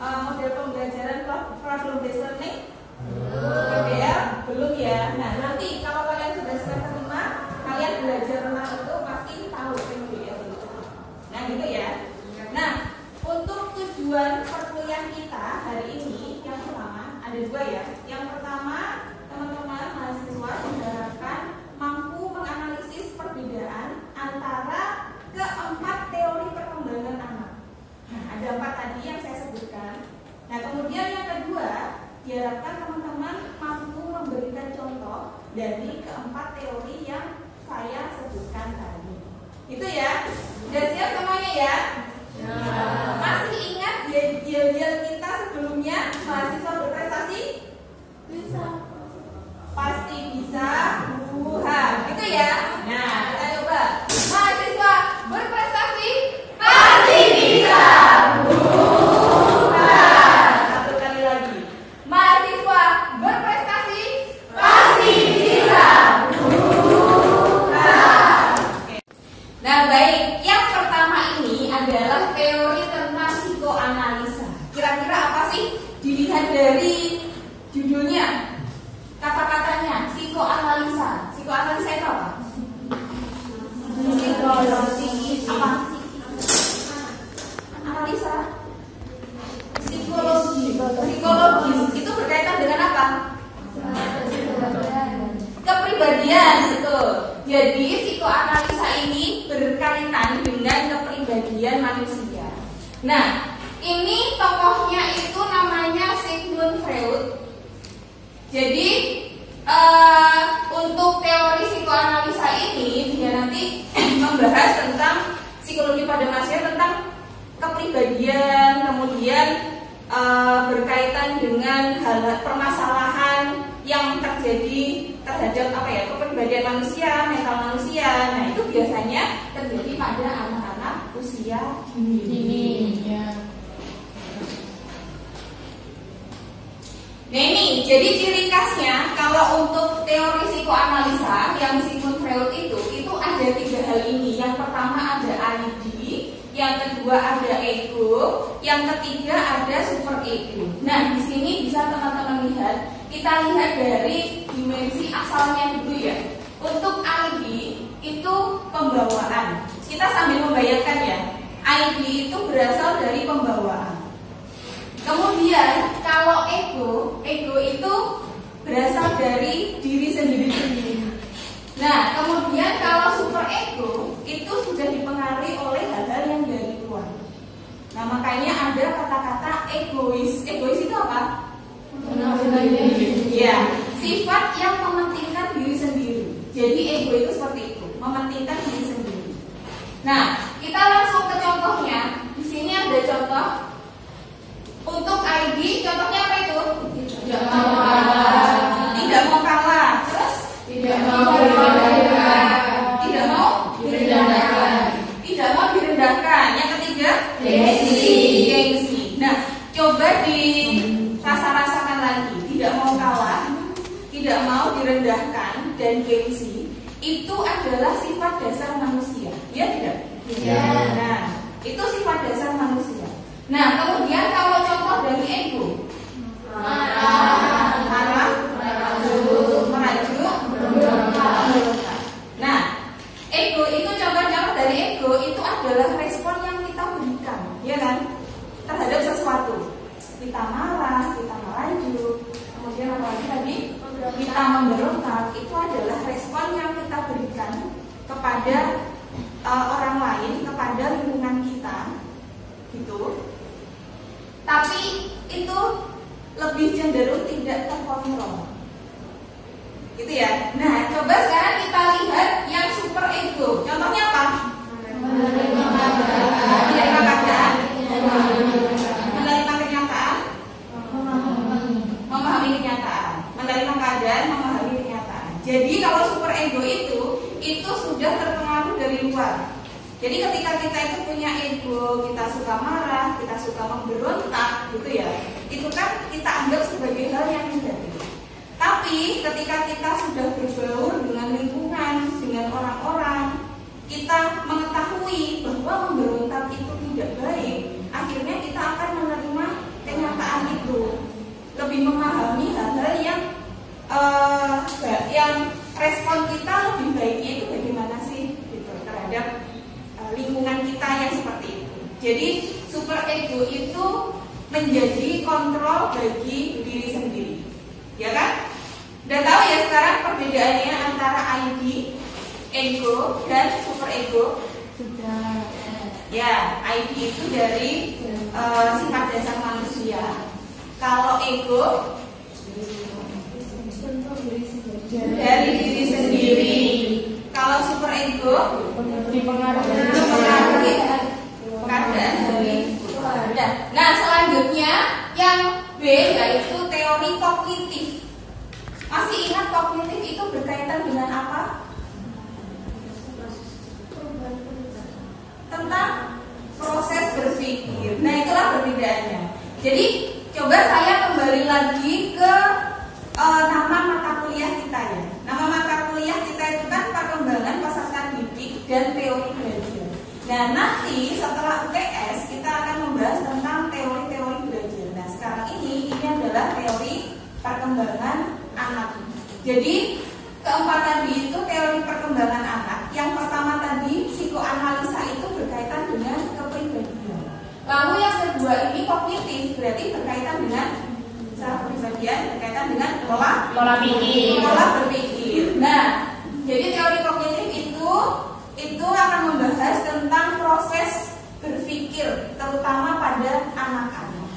model pembelajaran problem based learning? PBL? Belum ya. Nah, nanti kalau kalian sudah semester 5, kalian belajar tentang itu pasti tahu PBL itu. Nah, gitu ya. Nah, untuk tujuan perkuliahan kita hari ini yang pertama ada dua ya. Yang pertama, teman-teman mahasiswa diharapkan mampu menganalisis perbedaan antara keempat teori perkembangan anak. Nah, ada 4 tadi yang saya sebutkan. Nah, kemudian yang kedua, diharapkan teman-teman mampu memberikan contoh dari keempat teori yang saya sebutkan tadi. Itu ya. Sudah siap semuanya ya? Masih ingat yel-yel kita sebelumnya, mahasiswa berprestasi? Bisa. Pasti bisa. Gitu ya. Nah, kita coba. Mahasiswa berprestasi pasti bisa. Satu kali lagi. Mahasiswa berprestasi pasti bisa. Nah, baik. Yang pertama ini adalah teori tentang psikoanalisa. Kira-kira apa sih? Dilihat dari judulnya, kata-katanya, psikoanalisa. Psikoanalisa itu apa? Psikologi apa? Analisa. Psikologis. Itu berkaitan dengan apa? Kepribadian, betul. Jadi psikoanalisa ini berkaitan dengan kepribadian manusia. Nah, ini tokohnya itu namanya Sigmund Freud. Jadi untuk teori psikoanalisa ini dia nanti membahas tentang psikologi pada manusia, tentang kepribadian, kemudian berkaitan dengan hal permasalahan yang terjadi terhadap kepribadian manusia, mental manusia. Nah, itu biasanya terjadi pada anak-anak usia dini. Ya. Nah, ini jadi ciri khasnya kalau untuk teori psikoanalisa yang Sigmund Freud itu ada 3 hal ini. Yang pertama ada ID, yang kedua ada ego, yang ketiga ada super ego. Nah, di sini bisa teman-teman lihat, kita lihat dari dimensi asalnya dulu ya. Untuk ID itu pembawaan. Kita sambil membayangkan ya. ID itu berasal dari pembawaan. Kemudian kalau ego itu berasal dari diri sendiri. Nah, kemudian kalau super ego itu sudah dipengaruhi oleh hal-hal yang dari luar. Nah, makanya ada kata-kata egois. Egois itu apa? Ya, sifat yang mementingkan diri sendiri. Jadi ego itu seperti itu, mementingkan diri sendiri. Nah, kita langsung ke contohnya. Di sini ada contoh. Untuk ID, contohnya apa itu? Tidak mau kalah. Terus? Tidak mau direndahkan. Yang ketiga? Gengsi. Nah, coba dirasa-rasakan lagi. Tidak mau kalah, tidak mau direndahkan, dan gengsi. Itu adalah sifat dasar manusia. Ya tidak? Ya. Nah, itu sifat dasar manusia. Nah, kemudian kalau contoh dari ego, marah, merajuk, memberontak. Nah, ego itu contoh-contoh dari ego itu adalah respon yang kita berikan, ya kan, terhadap sesuatu. Kita marah, kita merajuk, kemudian apa lagi tadi? Kita memberontak. Itu adalah respon yang kita berikan kepada orang lain, kepada lingkungan kita, gitu. Tapi itu lebih cenderung tidak terkontrol, gitu ya. Nah, coba sekarang kita lihat yang super ego. Contohnya apa? Menerima keadaan, menerima kenyataan, memahami kenyataan, menerima keadaan, memahami kenyataan. Jadi kalau super ego itu sudah terpengaruh dari luar. Jadi ketika kita itu punya ego, kita suka marah, kita suka memberontak, gitu ya. Itu kan kita anggap sebagai hal yang negatif. Tapi ketika kita sudah berbaur dengan lingkungan, dengan orang-orang, kita mengetahui bahwa memberontak itu tidak baik. Akhirnya kita akan menerima Jadi super ego itu menjadi kontrol bagi diri sendiri, ya kan? Udah tahu ya sekarang perbedaannya antara ID, ego, dan super ego? Sudah. Ya, ID itu dari sifat dasar manusia. Kalau ego dari diri sendiri. Kalau super ego dipengaruhi keadaan dari luar. Nah, selanjutnya yang B yaitu teori kognitif. Masih ingat kognitif itu berkaitan dengan apa? Tentang proses berpikir. Nah, itulah perbedaannya. Jadi coba saya kembali lagi ke nama mata kuliah kita ya. Nama mata kuliah kita itu kan perkembangan peserta didik dan teori belajar. Nah, nanti setelah UTS kita akan membahas tentang teori-teori belajar. Nah, sekarang ini adalah teori perkembangan anak. Jadi keempat tadi itu teori perkembangan anak. Yang pertama tadi psikoanalisa itu berkaitan dengan kepribadian. Lalu yang kedua ini kognitif, berarti berkaitan dengan secara kepribadian, berkaitan dengan pola berpikir. Nah, jadi teori kognitif itu akan membahas tentang proses berpikir, terutama pada anak-anak.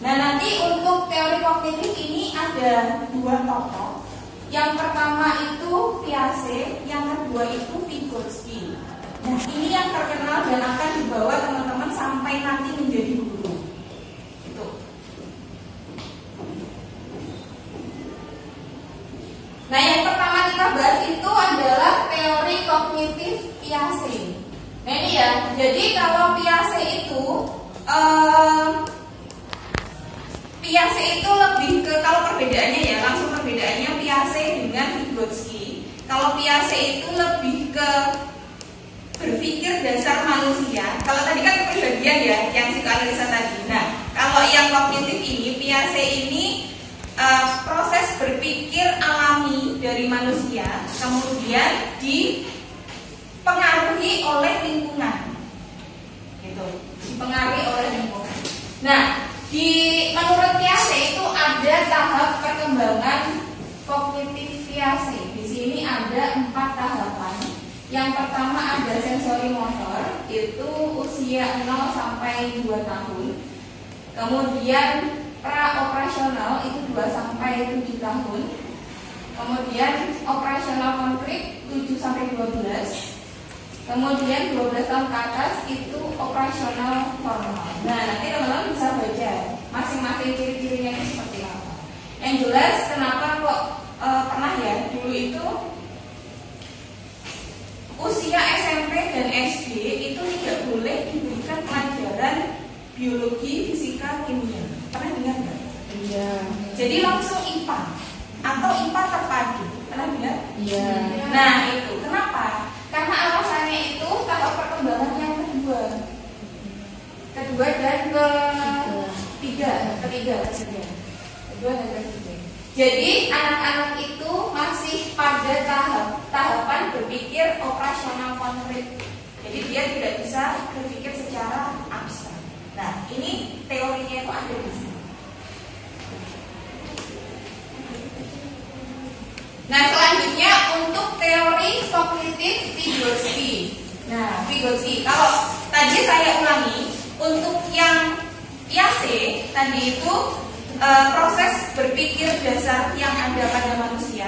Nah, nanti untuk teori kognitif ini ada dua tokoh. Yang pertama itu Piaget, yang kedua itu Vygotsky. Nah, ini yang terkenal dan akan dibawa teman-teman sampai nanti menjadi guru. Itu. Nah, yang pertama kita bahas itu adalah teori kognitif Piaget. Nah, ini ya. Jadi kalau Piaget itu lebih ke, kalau perbedaannya ya, langsung perbedaannya Piaget dengan Vygotsky. Kalau Piaget itu lebih ke berpikir dasar manusia. Kalau tadi kan kepribadian ya, yang psikoanalisa tadi. Nah, kalau yang kognitif ini, Piaget ini proses berpikir alami dari manusia, kemudian dipengaruhi oleh lingkungan, gitu. Dipengaruhi oleh lingkungan. Nah, menurut Piaget itu ada tahap perkembangan kognitif Piaget. Di sini ada 4 tahapan. Yang pertama ada sensori motor, itu usia 0 sampai 2 tahun. Kemudian pra-operasional itu 2 sampai 7 tahun. Kemudian operasional konflik 7 sampai 12. Kemudian 12 tahun ke atas itu operasional formal. Nah, nanti teman-teman bisa baca masing-masing ciri-cirinya itu seperti apa. Yang jelas kenapa kok pernah ya dulu itu usia SMP dan SD itu tidak boleh diberikan pelajaran biologi, fisika, kimia. Pernah dengar nggak? Iya. Jadi langsung IPA atau IPA terpadu. Pernah dengar? Iya. Nah, itu kenapa? Karena alasannya itu tahap perkembangan yang kedua dan ketiga. Jadi anak-anak itu masih pada tahapan berpikir operasional konkret. Jadi dia tidak bisa berpikir secara abstrak. Nah, ini teorinya itu ada di sini. Nah, selanjutnya untuk teori kognitif Vygotsky. Nah, Vygotsky, kalau tadi saya ulangi, untuk yang Piaget tadi itu proses berpikir dasar yang ada pada manusia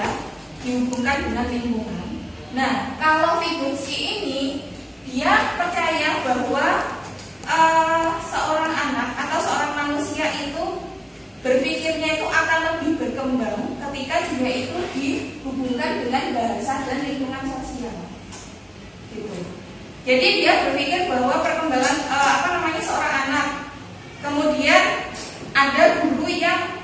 dihubungkan dengan lingkungan. Nah, kalau Vygotsky ini dia percaya bahwa seorang anak atau seorang manusia itu berpikirnya itu akan lebih berkembang ketika dia itu dihubungkan dengan bahasa dan lingkungan sosial. Gitu. Jadi dia berpikir bahwa perkembangan seorang anak, kemudian ada guru yang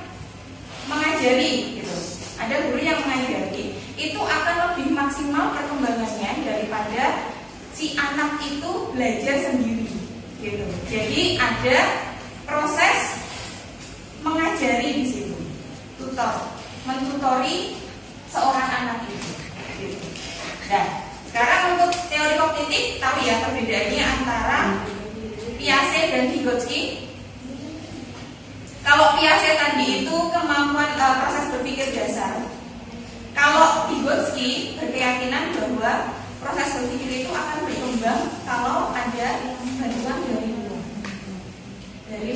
mengajari, gitu. Ada guru yang mengajari, itu akan lebih maksimal perkembangannya daripada si anak itu belajar sendiri, gitu. Jadi ada proses mengajari di situ, mentutori seorang anak itu. Gitu. Nah, sekarang untuk teori kognitif tahu ya perbedaannya antara Piaget dan Vygotsky? Kalau Piaget tadi itu kemampuan proses berpikir dasar. Kalau Vygotsky berkeyakinan bahwa proses berpikir itu akan berkembang kalau ada bantuan dari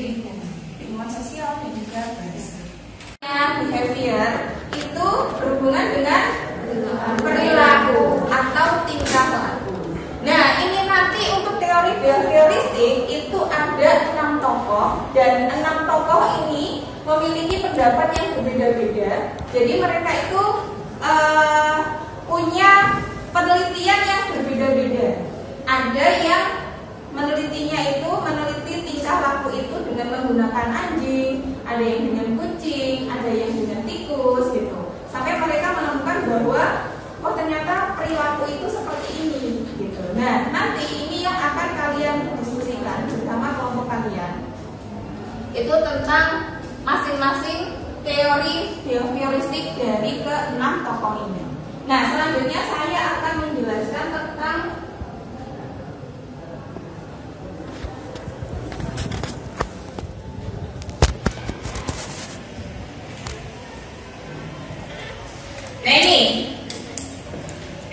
lingkungan sosial dan juga bahasa. Behavior itu berhubungan dengan perilaku atau tingkah laku. Nah, ini nanti untuk teori behavioristik itu ada 6 tokoh dan 6 tokoh ini memiliki pendapat yang berbeda-beda. Jadi mereka itu punya penelitian yang berbeda-beda. Ada yang menelitinya itu meneliti tingkah laku itu dengan menggunakan anjing, ada yang dengan kucing, ada yang dengan tikus gitu. Sampai mereka menemukan bahwa oh ternyata perilaku itu seperti ini gitu. Nah, nanti ini yang akan kalian diskusikan bersama kelompok kalian. Itu tentang masing-masing teori behavioristik dari ke-6 tokoh ini. Nah, selanjutnya saya akan menjelaskan tentang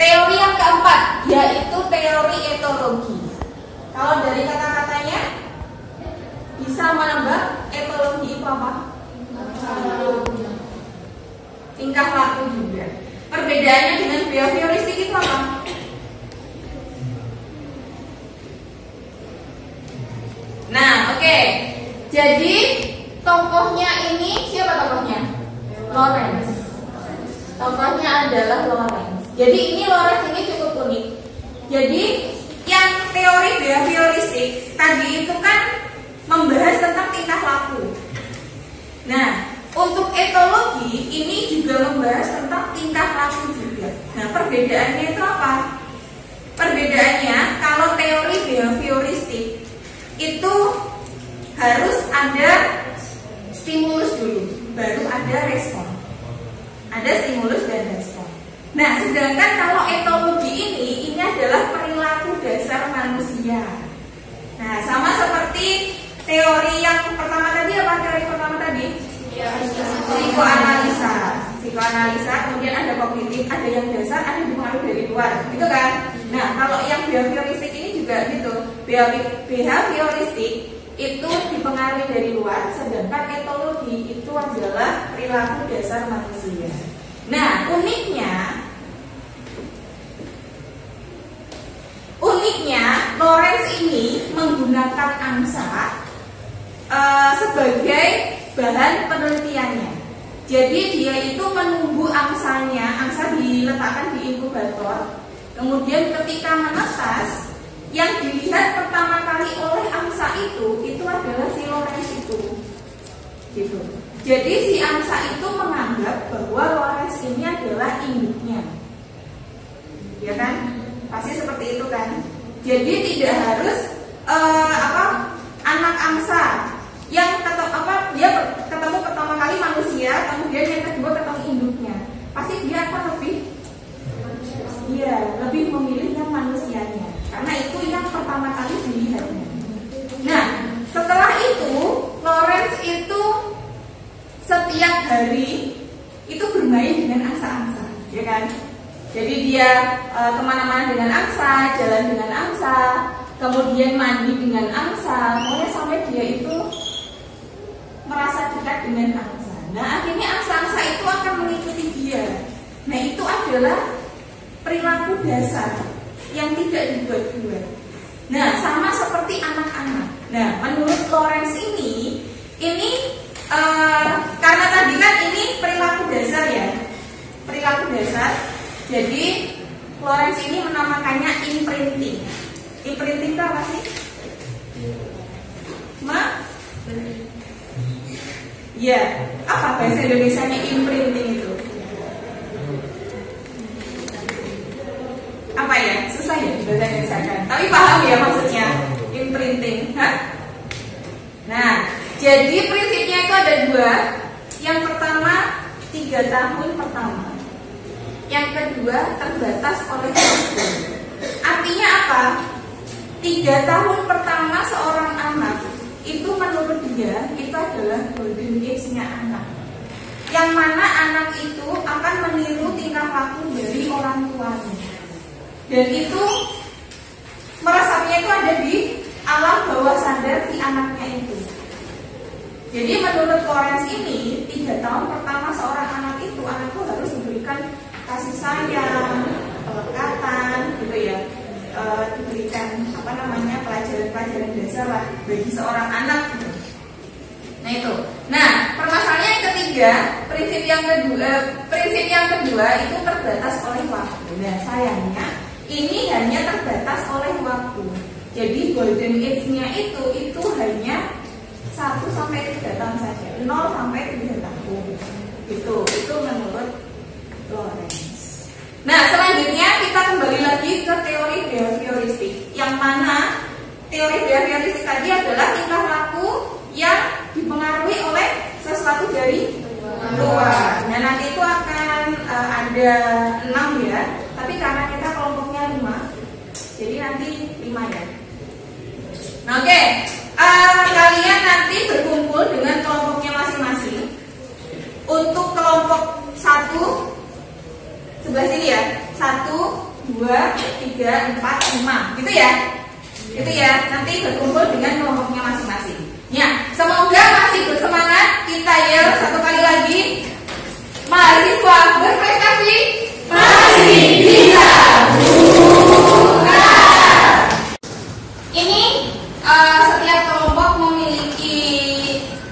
teori yang keempat, yaitu teori etologi. Kalau dari kata-katanya bisa menebak etologi itu apa? Tingkah laku juga. Perbedaannya dengan behavioristik itu apa? Nah, oke. Jadi tokohnya ini siapa tokohnya? Lawrence. Tokohnya adalah Lawrence. Jadi ini Lawrence ini cukup unik. Jadi yang teori behavioristik tadi itu kan membahas tentang tingkah laku. Nah, untuk etologi ini juga membahas tentang tingkah laku juga. Nah, perbedaannya itu apa? Perbedaannya kalau teori behavioristik itu harus ada stimulus dulu, baru ada respon. Ada stimulus dan respon. Nah, sedangkan kalau etologi ini adalah perilaku dasar manusia. Nah, sama seperti teori yang pertama tadi, apa teori pertama tadi? Psikoanalisa. Psikoanalisa, kemudian ada kognitif, ada yang dasar, ada yang dipengaruhi dari luar, gitu kan? Nah, kalau yang behavioristik ini juga gitu. Behavioristik itu dipengaruhi dari luar, sedangkan etologi itu adalah perilaku dasar manusia. Nah, uniknya Lawrence ini menggunakan angsa sebagai bahan penelitiannya. Jadi dia itu menunggu angsanya, angsa diletakkan di inkubator. Kemudian ketika menetas, yang dilihat pertama kali oleh angsa itu adalah si Lawrence itu. Gitu. Jadi si angsa itu menganggap bahwa Lawrence ini adalah induknya. Ya kan? Pasti seperti itu kan? Jadi tidak harus anak angsa yang dia ketemu pertama kali manusia, kemudian yang kedua ketemu induknya. Pasti dia akan lebih memilih yang manusianya, karena itu yang pertama kali dilihatnya. Nah, setelah itu Lawrence itu setiap hari itu bermain dengan angsa-angsa, ya kan? Jadi dia kemana-mana dengan angsa, jalan dengan angsa, kemudian mandi dengan angsa, mulai sampai dia itu merasa dekat dengan angsa. Nah, akhirnya angsa-angsa itu akan mengikuti dia. Nah, itu adalah perilaku dasar yang tidak dibuat-buat. Nah, sama seperti anak-anak. Nah, menurut Lawrence ini karena tadi kan ini perilaku dasar ya, perilaku dasar. Jadi Lawrence ini menamakannya imprinting. Imprinting itu apa sih? Ya, apa bahasa Indonesianya imprinting itu? Apa ya? Susah ya bahasa Indonesia kan? Tapi paham ya maksudnya imprinting. Nah, jadi prinsipnya itu ada 2. Yang pertama 3 tahun pertama. Yang kedua terbatas oleh waktu. Artinya apa? 3 tahun pertama seorang anak itu menurut dia itu adalah golden age-nya anak, yang mana anak itu akan meniru tingkah laku dari orang tuanya, dan itu meresapnya itu ada di alam bawah sadar si anaknya itu. Jadi menurut Lorenz ini 3 tahun pertama seorang anak itu harus diberikan kasih sayang, pelekatan, gitu ya, diberikan pelajaran dasar lah bagi seorang anak. Nah itu. Nah permasalahannya yang ketiga, prinsip yang kedua itu terbatas oleh waktu. Nah sayangnya ini hanya terbatas oleh waktu. Jadi golden age-nya itu hanya 1 sampai 3 tahun saja, 0 sampai 3 tahun. Itu menurut Lorenz. Nah selanjutnya kita kembali lagi ke teori behavioristik, yang mana teori behavioristik tadi adalah tingkah laku yang dipengaruhi oleh sesuatu dari luar. Nah nanti itu akan ada 6 ya, tapi karena kita kelompoknya 5, jadi nanti 5 ya. Nah, oke. Kalian nanti berkumpul dengan kelompoknya masing-masing. Untuk kelompok 1 sebelah sini ya, 1, 2, 3, 4, 5, gitu ya. Itu ya, nanti berkumpul dengan kelompoknya masing-masing. Ya, semoga masih bersemangat. Kita yel 1 kali lagi. Mahasiswa berprestasi masih bisa. Ini setiap kelompok memiliki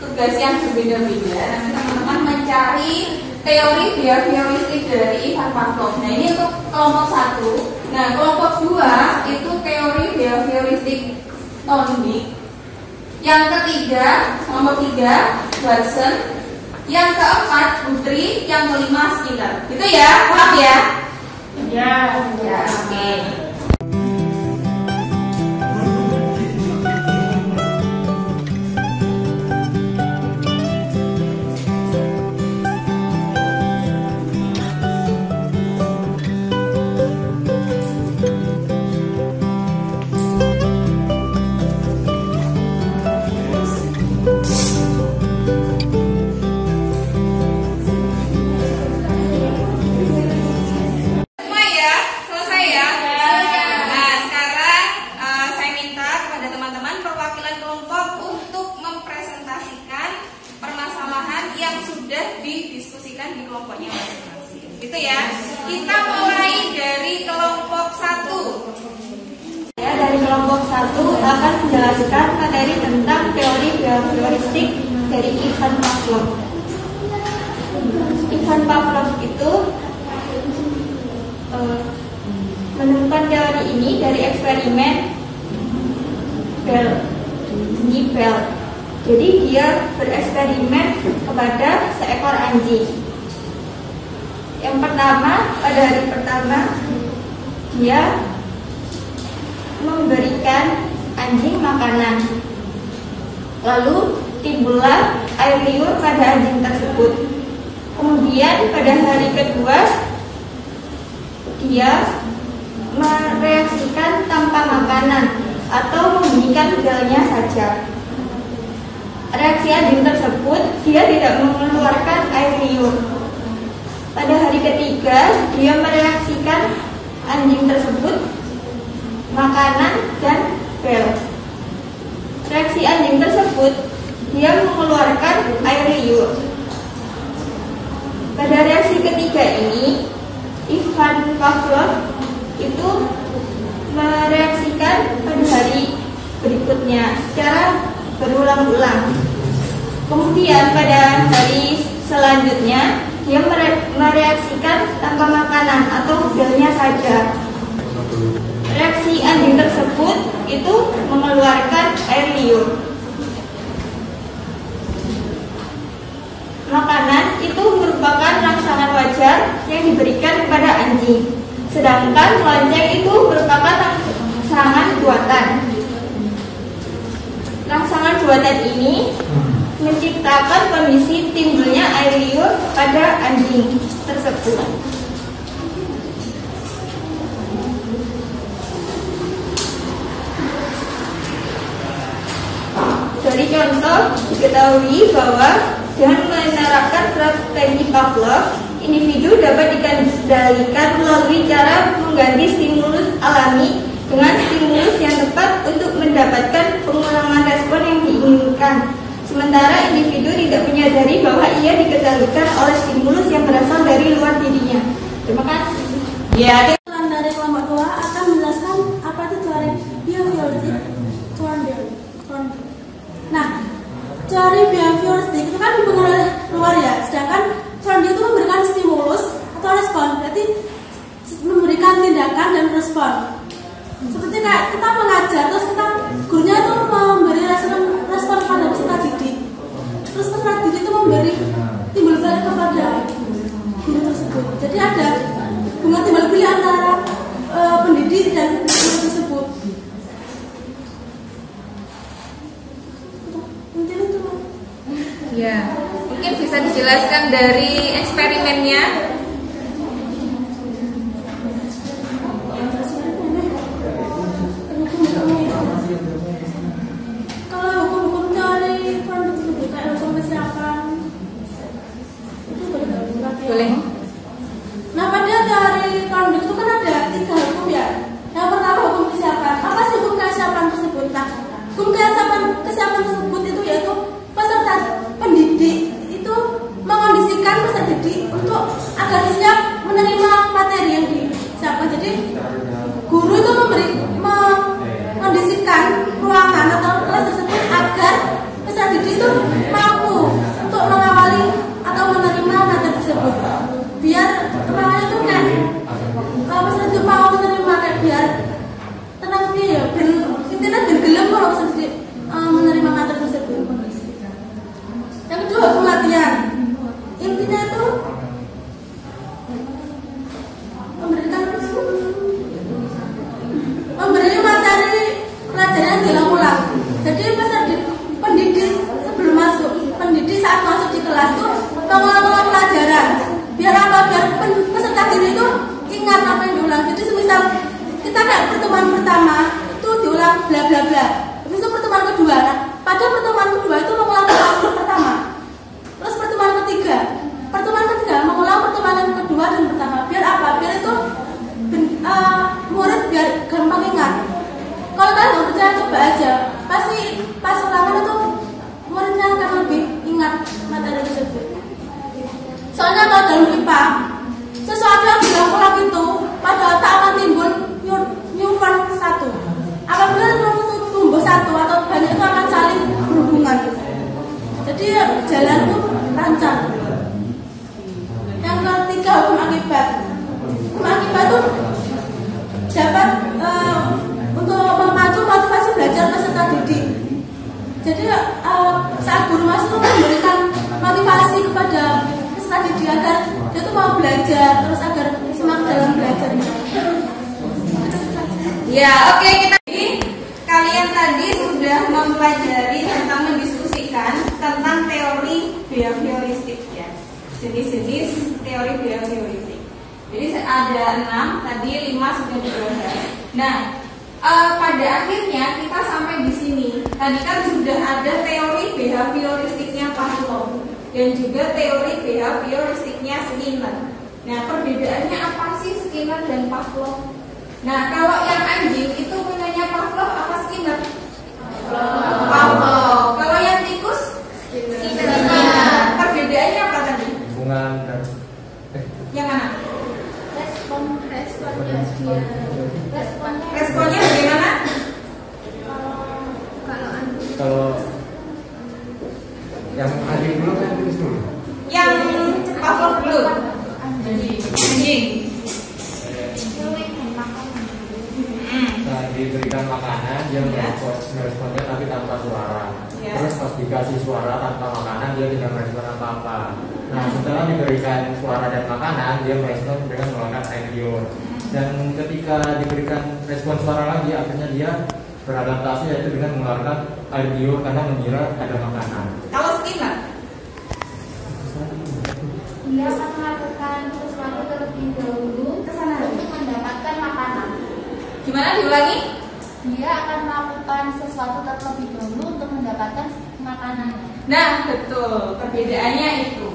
tugas yang berbeda-beda. Teman-teman mencari teori behavioristik dari Ivan Pavlov. Nah ini untuk kelompok 1. Nah kelompok 2 itu teori behavioristik Thorndike. Yang ketiga, kelompok 3 Watson. Yang keempat Putri. Yang kelima Skinner. Gitu ya, paham ya? Ya, oke. Ivan Pavlov itu menemukan teori ini dari eksperimen Bell. Jadi dia bereksperimen kepada seekor anjing. Yang pertama, pada hari pertama dia memberikan anjing makanan. Lalu timbullah air liur pada anjing tersebut. Kemudian pada hari kedua dia mereaksikan tanpa makanan atau memberikan gelnya saja. Reaksi anjing tersebut dia tidak mengeluarkan air liur. Pada hari ketiga dia mereaksikan anjing tersebut makanan dan bel. Reaksi anjing tersebut dia mengeluarkan air liur. Pada reaksi ketiga ini Ivan Pavlov itu mereaksikan pada hari berikutnya secara berulang-ulang. Kemudian pada hari selanjutnya dia mereaksikan tanpa makanan atau gelnya saja. Reaksi anjing tersebut itu mengeluarkan air liur. Makanan itu merupakan rangsangan wajar yang diberikan kepada anjing, sedangkan lonceng itu merupakan rangsangan buatan. Rangsangan buatan ini menciptakan kondisi timbulnya air liur pada anjing tersebut. Dari contoh, diketahui bahwa dengan menerapkan strategi Pavlov, individu dapat dikendalikan melalui cara mengganti stimulus alami dengan stimulus yang tepat untuk mendapatkan pengulangan respon yang diinginkan. Sementara individu tidak menyadari bahwa ia dikendalikan oleh stimulus yang berasal dari luar dirinya. Terima kasih. Ya, Dari kelompok 2 akan menjelaskan apa itu teori behavioristik Thorndike. Nah, teori behavioristik itu kan dipengaruhi oleh luar ya, sedangkan Thorndike itu memberikan stimulus atau respon, berarti memberikan tindakan dan respon. Seperti kayak kita mengajar, terus kita gurunya itu memberi respon pada peserta didik, terus peserta didik itu memberi timbul balik kepada guru tersebut. Jadi ada bunga timbal balik antara pendidik dan guru tersebut. ya. Mungkin bisa dijelaskan dari eksperimennya. Kalau hukum-hukum teori Thorndike itu kayak hukum kesiapan, itu Boleh. Nah, pada teori Thorndike itu kan ada 3 hukum ya. Yang pertama hukum kesiapan. Apa sih hukum kesiapan tersebut? Nah, hukum kesiapan tersebut itu yaitu peserta pendidik itu mengondisikan peserta didik untuk agar siap menerima materi yang disiapkan. Jadi guru itu mengondisikan ruangan atau kelas tersebut agar peserta didik itu mampu untuk mengawali atau menerima materi tersebut. Biar ruangannya itu kayak peserta didik mau menerima, kayak biar tenang dia ya, intinya biar gelem kalau peserta didik menerima materi tersebut. Yang kedua hukum latihan. Intinya itu memberi materi pelajaran yang diulang-ulang. Jadi pendidik sebelum masuk, pendidik saat masuk di kelas itu mengulang-ulang pelajaran. Biar apa? Biar peserta didik itu ingat apa yang diulang. Jadi semisal kita kayak pertemuan pertama itu diulang bla bla bla. Habis itu pertemuan kedua. Nah, pada pertemuan kedua itu mengulang pertemuan pertama. Terus pertemuan ketiga mengulang pertemuan yang kedua dan pertama. Biar apa? Biar itu murid biar gampang ingat. Kalau kalian nggak percaya, coba aja. Pasti pas ulangan itu muridnya akan lebih ingat materi tersebut. Soalnya kalau dalam IPA, sesuatu yang diulang-ulang itu pada otak akan timbul neuron 1. Apabila neuron itu tumbuh 1 atau banyak itu akan saling berhubungan. Jadi jalan itu lancar. Yang ketiga hukum akibat. Hukum akibat itu dapat untuk memacu motivasi belajar peserta didik. Jadi saat guru masuk memberikan motivasi kepada peserta didik agar dia itu mau belajar, terus agar semangat dalam belajarnya. Ya, oke, kalian tadi sudah mempelajari tentang mendiskusikan tentang teori behavioristik ya. Jenis-jenis teori behavioristik. Jadi ada 6, tadi 5 sudah dibahas. Nah, pada akhirnya kita sampai di sini. Tadi kan sudah ada teori behavioristiknya Pavlov dan juga teori behavioristiknya Skinner. Nah, perbedaannya apa sih Skinner dan Pavlov? Nah, kalau yang anjing itu punyanya Pavlov apa Skinner? Pavlov. Kalau yang tikus? Skinner. Perbedaannya apa tadi? Hubungan dan yang mana? Responnya Responnya bagaimana? kalau yang anjing dulu kan tikus dulu. Yang Pavlov dulu. Anjing. Saat diberikan makanan dia meresponnya tapi tanpa suara. Ya. Terus pas dikasih suara tanpa makanan dia tidak merespon apa-apa. Nah setelah diberikan suara dan makanan dia merespon dengan mengeluarkan air liur. Dan ketika diberikan respon suara lagi akhirnya dia beradaptasi yaitu dengan mengeluarkan air liur karena mengira ada makanan. Kalau Skinner? Dia akan melakukan sesuatu terlebih dahulu untuk mendapatkan makanan. Gimana diulangi? Dia akan melakukan sesuatu terlebih dahulu untuk mendapatkan makanan. Nah, betul, perbedaannya itu.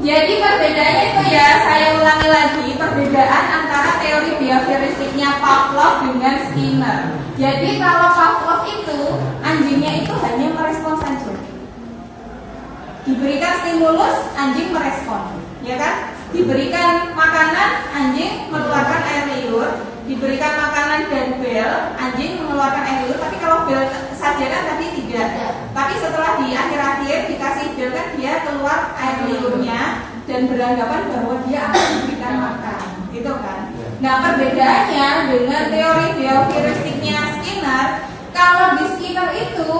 Jadi perbedaannya itu ya, saya ulangi lagi, perbedaan antara teori behavioristiknya Pavlov dengan Skinner. Jadi kalau Pavlov itu, anjingnya itu hanya merespon saja. Diberikan stimulus, anjing merespon, ya kan? Diberikan makanan, anjing mengeluarkan air liur. Diberikan makanan dan bel, anjing mengeluarkan air liur. Tapi kalau bel saja kan tadi tidak. Tapi setelah di akhir-akhir dikasih bel kan dia keluar air liurnya dan beranggapan bahwa dia akan diberikan makan, gitu kan? Nah, perbedaannya dengan teori behavioristiknya Skinner, kalau di Skinner itu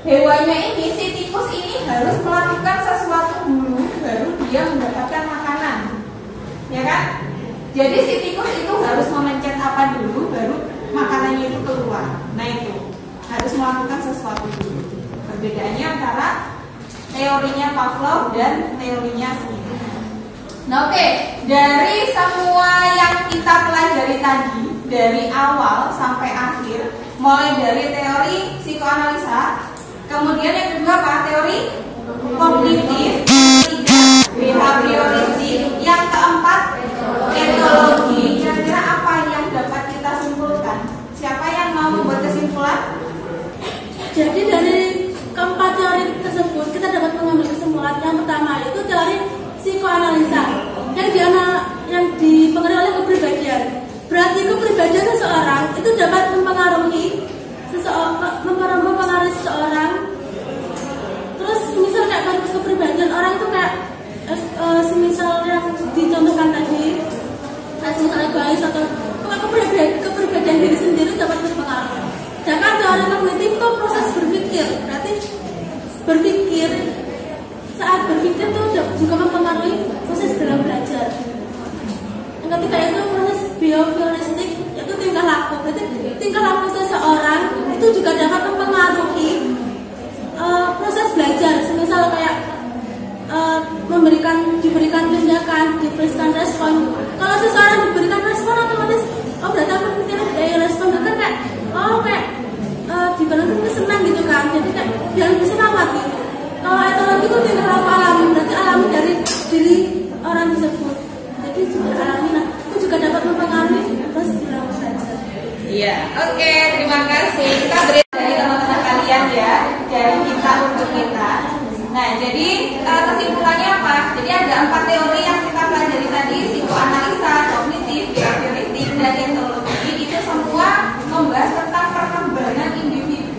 hewannya ini, si tikus ini harus melakukan sesuatu dulu baru dia mendapatkan makanan, ya kan? Jadi si tikus itu harus memencet apa dulu baru makanannya itu keluar. Nah itu harus melakukan sesuatu dulu. Perbedaannya antara teorinya Pavlov dan teorinya Skinner. Nah oke, dari semua yang kita pelajari tadi dari awal sampai akhir, mulai dari teori psikoanalisa, kemudian yang kedua apa? Teori kognitif, ketiga behavioristik, yang keempat etologi. Kira-kira apa yang dapat kita simpulkan? Siapa yang mau membuat kesimpulan? Jadi dari keempat teori tersebut kita dapat mengambil kesimpulan. Yang pertama itu teori psikoanalisa yang dipengaruhi oleh kepribadian. Berarti kepribadian seseorang itu dapat mempengaruhi seseorang. Terus misal kayak kepribadian orang itu kayak semisal yang dicontohkan tadi, misalnya egois atau kepribadian diri sendiri dapat berpengaruh. Sedangkan teori kognitif itu proses berpikir, berarti saat berpikir itu juga mempengaruhi proses dalam belajar. Yang ketiga itu proses behavioristik, yaitu tingkah laku. Berarti tingkah laku seseorang itu juga dapat mempengaruhi proses belajar. Semisal kayak diberikan tindakan, diberikan respon. Kalau seseorang diberikan respon otomatis, berarti aku mikirnya dari respon itu kan kayak dibalas itu senang gitu kan. Jadi kayak biar lebih semangat gitu. Kalau etologi itu tingkah laku alami, berarti alami dari diri orang tersebut. Jadi juga alami, nah itu juga dapat mempengaruhi proses dalam belajar. Iya, oke, terima kasih. Kita beri dari teman-teman kalian ya, dari kita untuk kita. Nah, jadi kesimpulannya apa? Jadi ada 4 teori yang kita pelajari tadi, psikoanalisa, kognitif, behavioristik, dan etologi. Itu semua membahas tentang perkembangan individu.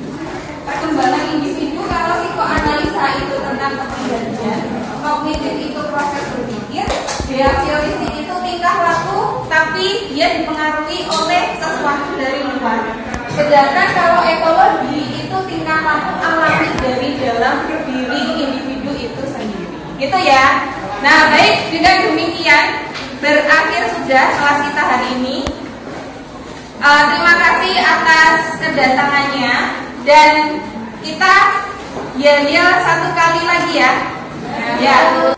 Perkembangan individu, kalau psikoanalisa itu tentang kepribadian, kognitif itu proses berpikir, behavioristik itu tingkah laku, tapi dia dipengaruhi oleh sesuatu dari luar. Sedangkan kalau etologi itu tingkah laku alami dari dalam diri individu itu sendiri. Gitu ya. Nah, baik, dengan demikian berakhir sudah kelas kita hari ini. Terima kasih atas kedatangannya dan kita yel satu kali lagi ya. Ya.